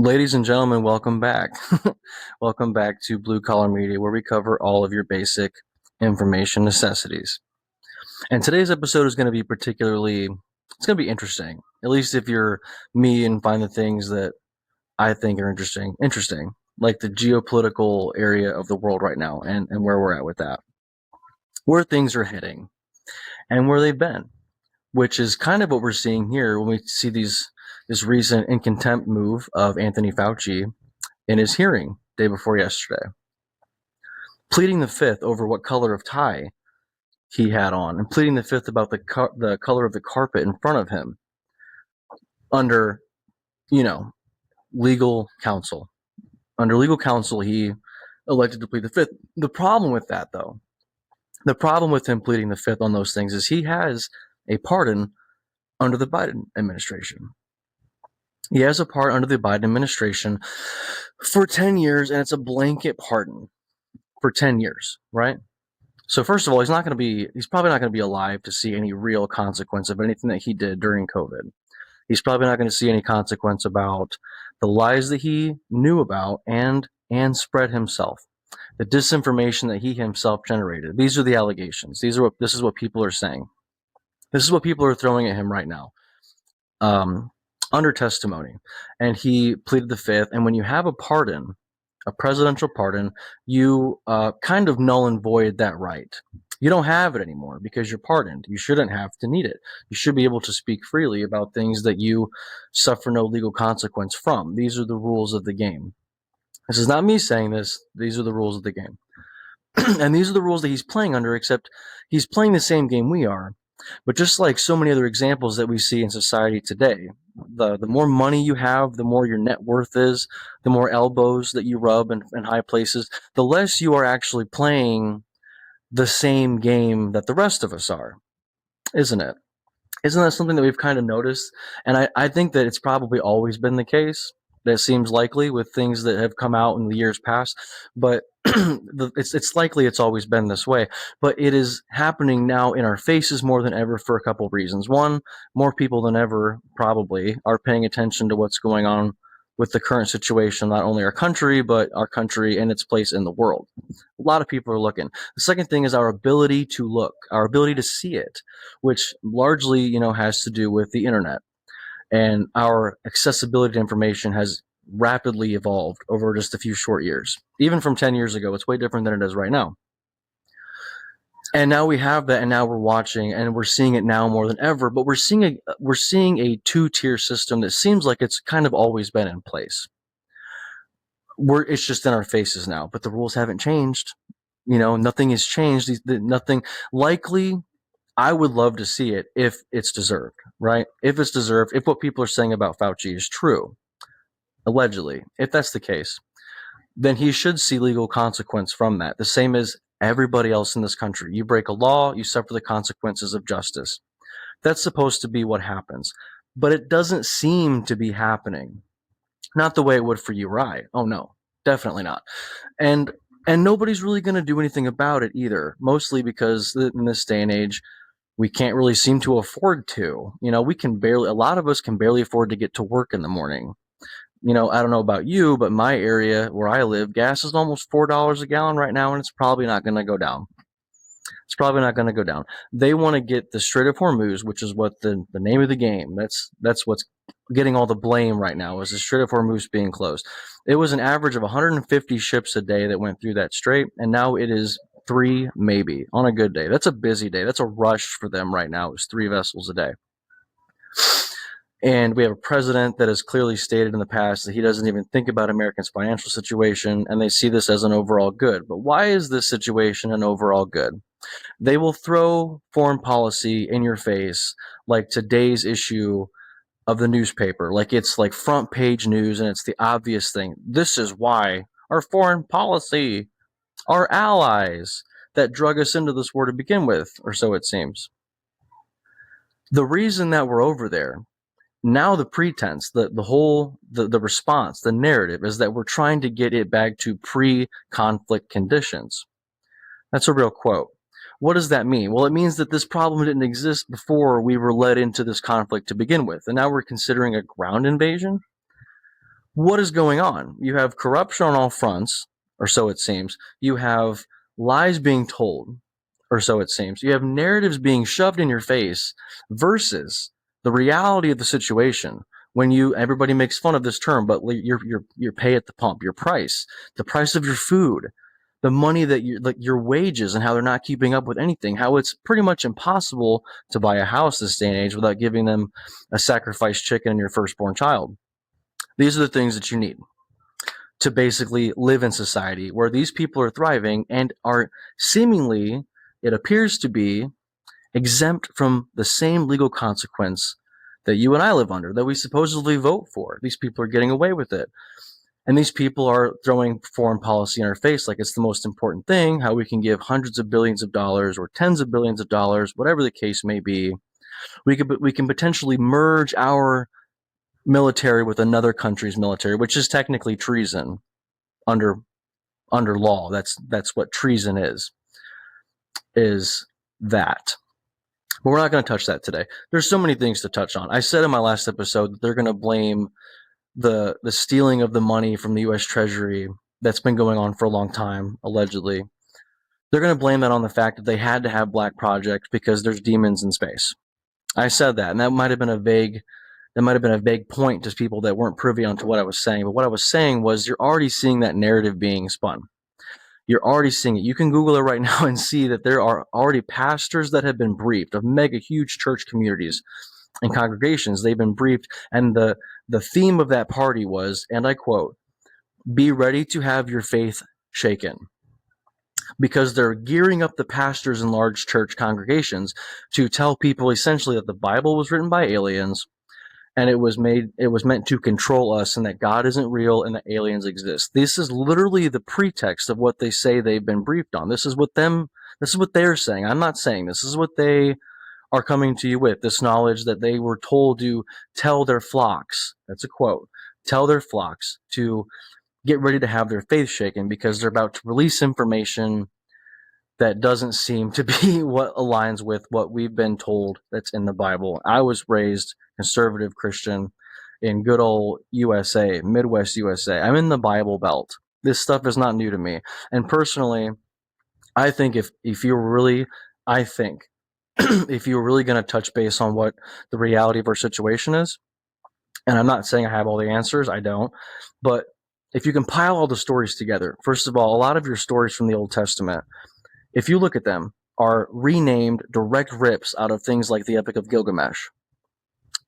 Ladies and gentlemen, welcome back. Welcome back to Blue Collar Media, where we cover all of your basic information necessities. And today's episode is going to be it's going to be interesting, at least if you're me and find the things that I think are interesting, like the geopolitical area of the world right now and where we're at with that, where things are heading and where they've been, which is kind of what we're seeing here when we see this recent in contempt move of Anthony Fauci in his hearing day before yesterday, pleading the fifth over what color of tie he had on, and pleading the fifth about the color of the carpet in front of him under, you know, legal counsel. Under legal counsel, he elected to plead the fifth. The problem with that, though, the problem with him pleading the fifth on those things is he has a pardon under the Biden administration. He has a pardon under the Biden administration for 10 years, and it's a blanket pardon for 10 years, right? So first of all, he's probably not going to be alive to see any real consequence of anything that he did during COVID. He's probably not going to see any consequence about the lies that he knew about and spread himself, the disinformation that he himself generated. These are the allegations. This is what people are saying. This is what people are throwing at him right now, under testimony. And he pleaded the fifth. And when you have a pardon, a presidential pardon, you kind of null and void that right. You don't have it anymore because you're pardoned. You shouldn't have to need it. You should be able to speak freely about things that you suffer no legal consequence from. These are the rules of the game. This is not me saying this. These are the rules of the game. And these are the rules that he's playing under, except he's playing the same game we are. But just like so many other examples that we see in society today, the more money you have, the more your net worth is, the more elbows that you rub in high places, the less you are actually playing the same game that the rest of us are, isn't it? Isn't that something that we've kind of noticed? And I think that it's probably always been the case. That seems likely with things that have come out in the years past, but it's likely it's always been this way. But it is happening now in our faces more than ever for a couple of reasons. One, more people than ever probably are paying attention to what's going on with the current situation, not only our country, but our country and its place in the world. A lot of people are looking. The second thing is our ability to look, our ability to see it, which largely, has to do with the internet. And our accessibility to information has rapidly evolved over just a few short years. Even from 10 years ago, it's way different than it is right now. And now we have that, and now we're watching, and we're seeing it now more than ever. But we're seeing a two-tier system that seems like it's kind of always been in place. It's just in our faces now, but the rules haven't changed. Nothing has changed. Nothing likely. I would love to see it if it's deserved, right? If it's deserved, if what people are saying about Fauci is true, allegedly, if that's the case, then he should see legal consequence from that. The same as everybody else in this country. You break a law, you suffer the consequences of justice. That's supposed to be what happens. But it doesn't seem to be happening. Not the way it would for you or I. Oh no, definitely not. And nobody's really going to do anything about it either, mostly because in this day and age, we can't really seem to afford to. A lot of us can barely afford to get to work in the morning. I don't know about you, but my area where I live, gas is almost $4 a gallon right now, and it's probably not going to go down. It's probably not going to go down. They want to get the Strait of Hormuz, which is what the name of the game. That's what's getting all the blame right now, is the Strait of Hormuz being closed. It was an average of 150 ships a day that went through that strait, and now it is 3 maybe on a good day. That's a busy day. That's a rush for them right now. It's 3 vessels a day. And we have a president that has clearly stated in the past that he doesn't even think about Americans' financial situation, and they see this as an overall good. But why is this situation an overall good? They will throw foreign policy in your face like today's issue of the newspaper, like it's like front page news, and it's the obvious thing. This is why our foreign policy, our allies that drug us into this war to begin with, or so it seems. The reason that we're over there, now the pretense, the response, the narrative is that we're trying to get it back to pre-conflict conditions. That's a real quote. What does that mean? Well, it means that this problem didn't exist before we were led into this conflict to begin with, and now we're considering a ground invasion? What is going on? You have corruption on all fronts, or so it seems. You have lies being told, or so it seems. You have narratives being shoved in your face versus the reality of the situation. When everybody makes fun of this term, but your pay at the pump, your price, the price of your food, the money that your wages, and how they're not keeping up with anything, how it's pretty much impossible to buy a house this day and age without giving them a sacrificed chicken and your firstborn child. These are the things that you need to basically live in society where these people are thriving and are seemingly, it appears to be, exempt from the same legal consequence that you and I live under, that we supposedly vote for. These people are getting away with it. And these people are throwing foreign policy in our face like it's the most important thing, how we can give hundreds of billions of dollars or tens of billions of dollars, whatever the case may be. We can potentially merge our military with another country's military, which is technically treason under law. That's what treason is that. But we're not going to touch that today. There's so many things to touch on. I said in my last episode that they're going to blame the stealing of the money from the U.S. Treasury that's been going on for a long time, allegedly. They're going to blame that on the fact that they had to have black projects because there's demons in space. I said that, and that might have been a vague point to people that weren't privy onto what I was saying. But what I was saying was you're already seeing that narrative being spun. You're already seeing it. You can Google it right now and see that there are already pastors that have been briefed of mega huge church communities and congregations. They've been briefed, and the theme of that party was, and I quote, "Be ready to have your faith shaken." Because they're gearing up the pastors in large church congregations to tell people essentially that the Bible was written by aliens, and it was meant to control us, and that God isn't real and that aliens exist. This is literally the pretext of what they say they've been briefed on. This is what they're saying. I'm not saying this. This is what they are coming to you with, this knowledge that they were told to tell their flocks. That's a quote. Tell their flocks to get ready to have their faith shaken because they're about to release information that doesn't seem to be what aligns with what we've been told that's in the Bible. I was raised conservative Christian in good old USA, Midwest USA. I'm in the Bible Belt. This stuff is not new to me. And personally, I think if you were really, I think if you were really going to touch base on what the reality of our situation is, and I'm not saying I have all the answers, I don't, but if you compile all the stories together, first of all, a lot of your stories from the Old Testament, if you look at them, are renamed direct rips out of things like the Epic of Gilgamesh.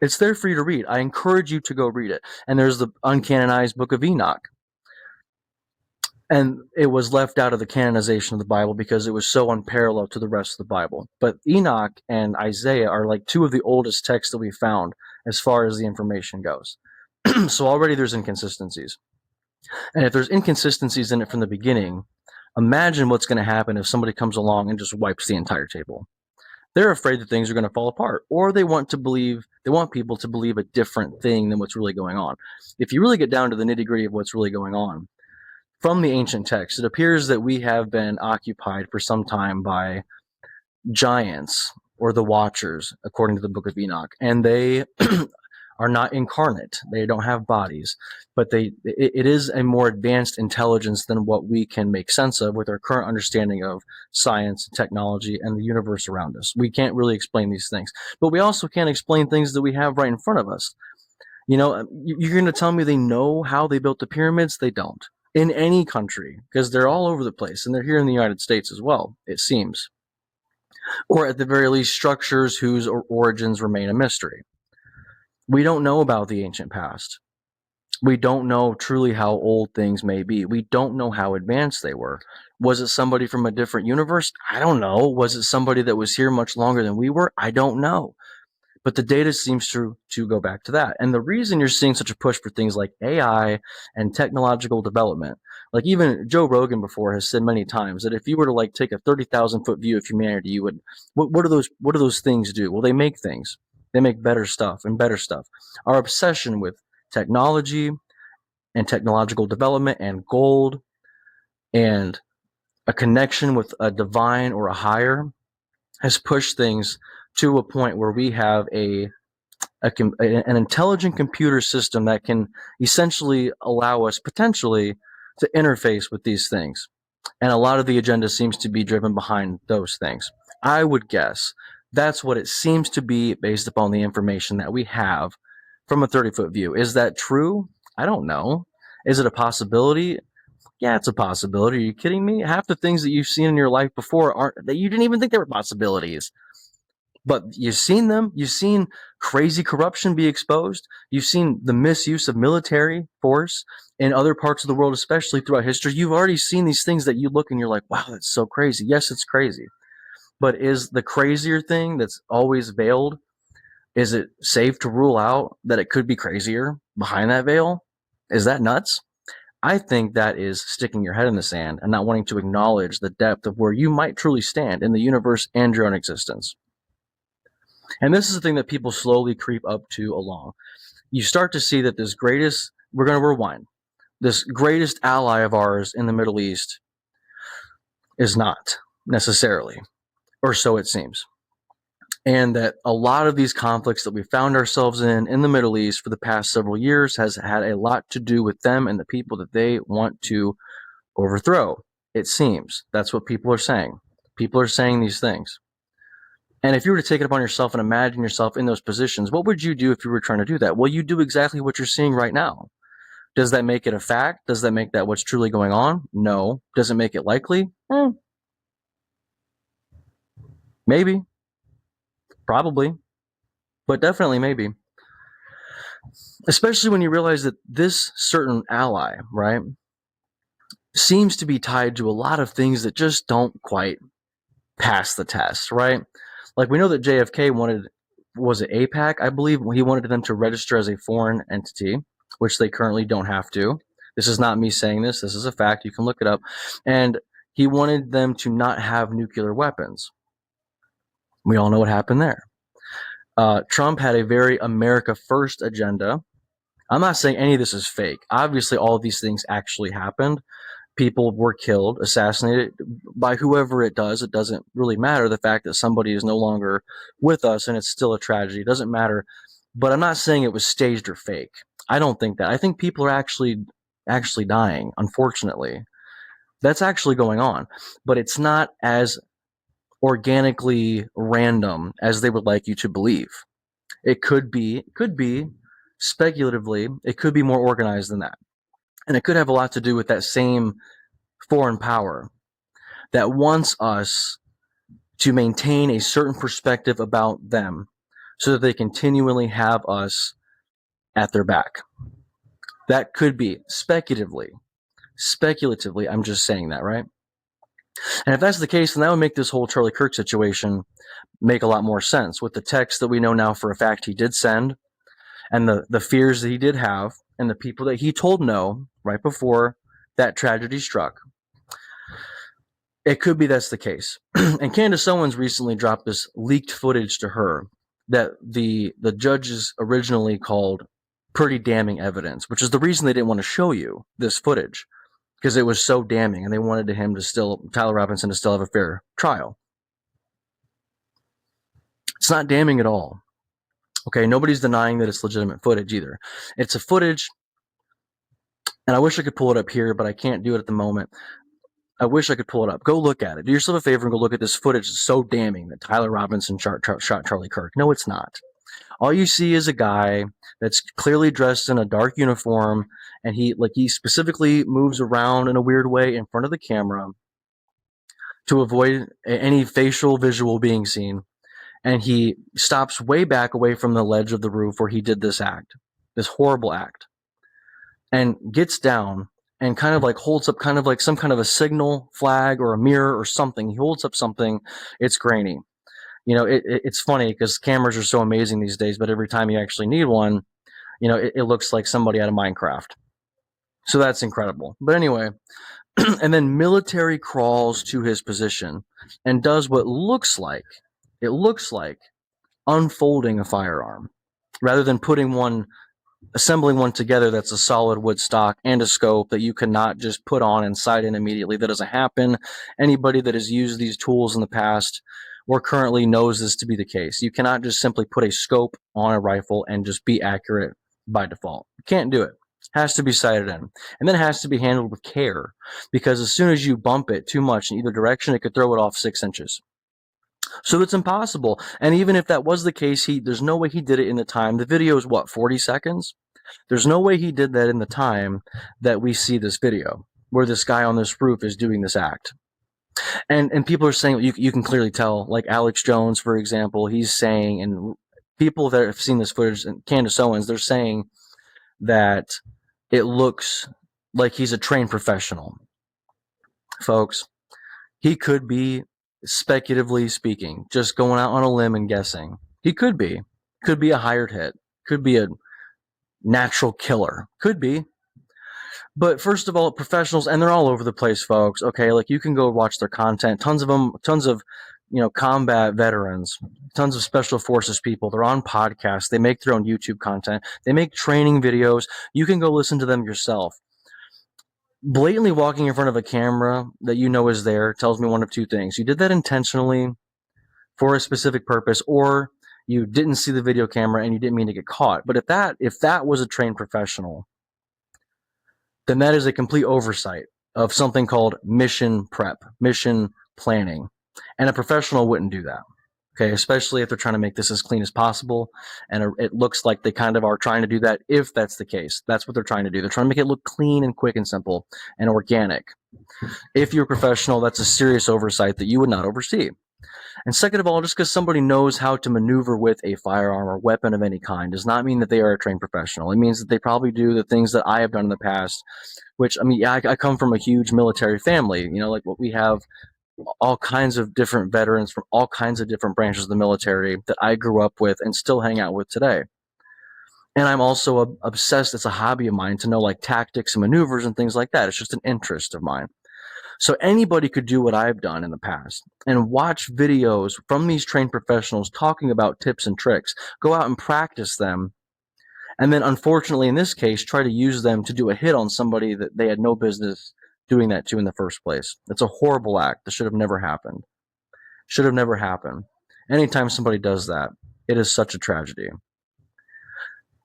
It's there for you to read. I encourage you to go read it. And there's the uncanonized Book of Enoch. And it was left out of the canonization of the Bible because it was so unparalleled to the rest of the Bible. But Enoch and Isaiah are like two of the oldest texts that we found as far as the information goes. So already there's inconsistencies. And if there's inconsistencies in it from the beginning, imagine what's going to happen if somebody comes along and just wipes the entire table. They're afraid that things are going to fall apart, or they want people to believe a different thing than what's really going on. If you really get down to the nitty-gritty of what's really going on, from the ancient text, it appears that we have been occupied for some time by giants or the Watchers, according to the Book of Enoch, and they are not incarnate. They don't have bodies, but it is a more advanced intelligence than what we can make sense of with our current understanding of science, technology, and the universe around us. We can't really explain these things, but we also can't explain things that we have right in front of us. You're going to tell me they know how they built the pyramids? They don't. In any country, because they're all over the place, and they're here in the United States as well, it seems. Or at the very least, structures whose origins remain a mystery. We don't know about the ancient past. We don't know truly how old things may be. We don't know how advanced they were. Was it somebody from a different universe? I don't know. Was it somebody that was here much longer than we were? I don't know. But the data seems to go back to that. And the reason you're seeing such a push for things like AI and technological development, like even Joe Rogan before has said many times that if you were to like take a 30,000-foot view of humanity, you would, what do those things do? Well, they make things. They make better stuff and better stuff. Our obsession with technology and technological development and gold and a connection with a divine or a higher has pushed things to a point where we have a an intelligent computer system that can essentially allow us potentially to interface with these things. And a lot of the agenda seems to be driven behind those things. I would guess that's what it seems to be based upon the information that we have from a 30-foot view. Is that true? I don't know. Is it a possibility? Yeah, it's a possibility. Are you kidding me? Half the things that you've seen in your life before aren't that you didn't even think they were possibilities. But you've seen them. You've seen crazy corruption be exposed. You've seen the misuse of military force in other parts of the world, especially throughout history. You've already seen these things that you look and you're like, wow, that's so crazy. Yes, it's crazy. But is the crazier thing that's always veiled, is it safe to rule out that it could be crazier behind that veil? Is that nuts? I think that is sticking your head in the sand and not wanting to acknowledge the depth of where you might truly stand in the universe and your own existence. And this is the thing that people slowly creep up to along. You start to see that we're going to rewind, this greatest ally of ours in the Middle East is not necessarily, or so it seems. And that a lot of these conflicts that we found ourselves in the Middle East for the past several years has had a lot to do with them and the people that they want to overthrow. It seems. That's what people are saying. People are saying these things. And if you were to take it upon yourself and imagine yourself in those positions, what would you do if you were trying to do that? Well, you do exactly what you're seeing right now. Does that make it a fact? Does that make that what's truly going on? No. Does it make it likely? Maybe. Probably. But definitely maybe. Especially when you realize that this certain ally, right, seems to be tied to a lot of things that just don't quite pass the test, right? Like we know that JFK was it AIPAC? I believe he wanted them to register as a foreign entity, which they currently don't have to. This is not me saying this. This is a fact. You can look it up. And he wanted them to not have nuclear weapons. We all know what happened there. Trump had a very America First agenda. I'm not saying any of this is fake. Obviously, all of these things actually happened. People were killed, assassinated by whoever it does. It doesn't really matter. The fact that somebody is no longer with us and it's still a tragedy, it doesn't matter. But I'm not saying it was staged or fake. I don't think that. I think people are actually dying, unfortunately. That's actually going on. But it's not as organically random as they would like you to believe. It could be speculatively, it could be more organized than that. And it could have a lot to do with that same foreign power that wants us to maintain a certain perspective about them so that they continually have us at their back. That could be speculatively, I'm just saying that, right? And if that's the case, then that would make this whole Charlie Kirk situation make a lot more sense with the text that we know now for a fact he did send and the fears that he did have and the people that he told no right before that tragedy struck. It could be that's the case. And Candace Owens recently dropped this leaked footage to her that the judges originally called pretty damning evidence, which is the reason they didn't want to show you this footage, because it was so damning and they wanted Tyler Robinson to still have a fair trial. It's not damning at all. Okay, nobody's denying that it's legitimate footage either. It's a footage, and I wish I could pull it up here, but I can't do it at the moment. I wish I could pull it up. Go look at it. Do yourself a favor and go look at this footage. It's so damning that Tyler Robinson shot Charlie Kirk. No, it's not. All you see is a guy that's clearly dressed in a dark uniform, and he specifically moves around in a weird way in front of the camera to avoid any facial visual being seen. And he stops way back away from the ledge of the roof where he did this act, this horrible act, and gets down and kind of holds up kind of like some kind of a signal flag or a mirror or something. He holds up something. It's grainy. You know, it's funny because cameras are so amazing these days, but every time you actually need one, you know, it looks like somebody out of Minecraft. So that's incredible. But anyway, and then military crawls to his position and does what looks like unfolding a firearm rather than assembling one together that's a solid wood stock and a scope that you cannot just put on and sight in immediately. That doesn't happen. Anybody that has used these tools in the past or currently knows this to be the case. You cannot just simply put a scope on a rifle and just be accurate by default. You can't do it. It has to be sighted in. And then it has to be handled with care, because as soon as you bump it too much in either direction, it could throw it off 6 inches. So it's impossible. And even if that was the case, there's no way he did it in the time. The video is what, 40 seconds? There's no way he did that in the time that we see this video, where this guy on this roof is doing this act. And people are saying, you can clearly tell, like Alex Jones, for example, he's saying, and people that have seen this footage, and Candace Owens, they're saying that it looks like he's a trained professional. Folks, he could be, speculatively speaking, just going out on a limb and guessing. He could be a hired hit, could be a natural killer, could be. But first of all, professionals, and they're all over the place, folks. Okay, like you can go watch their content. Tons of them, tons of, combat veterans, tons of special forces people. They're on podcasts. They make their own YouTube content. They make training videos. You can go listen to them yourself. Blatantly walking in front of a camera that you know is there tells me one of two things. You did that intentionally for a specific purpose, or you didn't see the video camera and you didn't mean to get caught. But if that was a trained professional, then that is a complete oversight of something called mission prep, mission planning. And a professional wouldn't do that. Okay, especially if they're trying to make this as clean as possible. And it looks like they kind of are trying to do that, if that's the case. That's what they're trying to do. They're trying to make it look clean and quick and simple and organic. If you're a professional, that's a serious oversight that you would not oversee. And second of all, just because somebody knows how to maneuver with a firearm or weapon of any kind does not mean that they are a trained professional. It means that they probably do the things that I have done in the past, which, I come from a huge military family. Like what we have, all kinds of different veterans from all kinds of different branches of the military that I grew up with and still hang out with today. And I'm also obsessed. It's a hobby of mine to know like tactics and maneuvers and things like that. It's just an interest of mine. So anybody could do what I've done in the past and watch videos from these trained professionals talking about tips and tricks, go out and practice them, and then unfortunately in this case try to use them to do a hit on somebody that they had no business doing that to in the first place. It's a horrible act that should have never happened. Should have never happened. Anytime somebody does that, it is such a tragedy.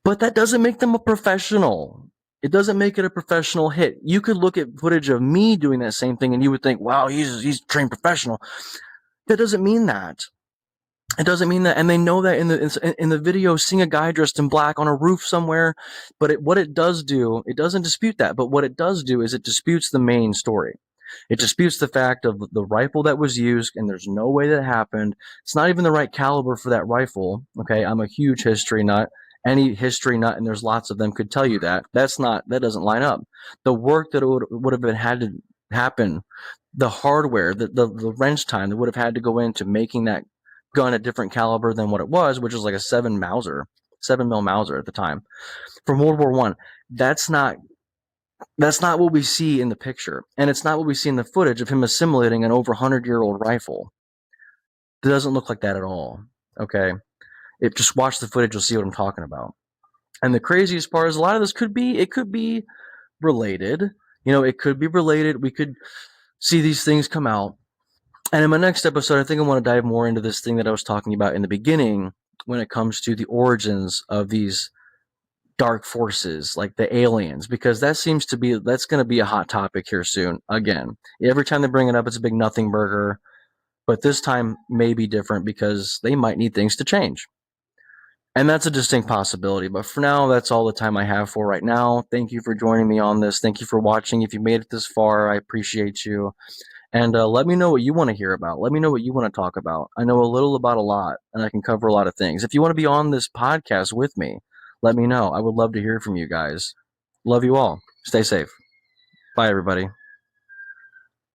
But that doesn't make them a professional. It doesn't make it a professional hit. You could look at footage of me doing that same thing and you would think, wow, he's a trained professional. That doesn't mean that. It doesn't mean that, and they know that in the video, seeing a guy dressed in black on a roof somewhere. But what it does do, it doesn't dispute that. But what it does do is it disputes the main story. It disputes the fact of the rifle that was used, and there's no way that happened. It's not even the right caliber for that rifle. Okay, I'm a huge history nut. Any history nut, and there's lots of them, could tell you that that doesn't line up. The work that would have had to happen, the hardware, the wrench time that would have had to go into making that gun a different caliber than what it was, which was like a 7 mil Mauser at the time from World War I. That's not what we see in the picture, and it's not what we see in the footage of him assimilating an over 100-year-old rifle. It doesn't look like that at all. Okay, just watch the footage, you'll see what I'm talking about. And the craziest part is a lot of this could be related. It could be related. We could see these things come out. And in my next episode, I think I want to dive more into this thing that I was talking about in the beginning when it comes to the origins of these dark forces, like the aliens, because that's going to be a hot topic here soon. Again, every time they bring it up, it's a big nothing burger. But this time may be different because they might need things to change. And that's a distinct possibility. But for now, that's all the time I have for right now. Thank you for joining me on this. Thank you for watching. If you made it this far, I appreciate you. And let me know what you want to hear about. Let me know what you want to talk about. I know a little about a lot, and I can cover a lot of things. If you want to be on this podcast with me, let me know. I would love to hear from you guys. Love you all. Stay safe. Bye, everybody.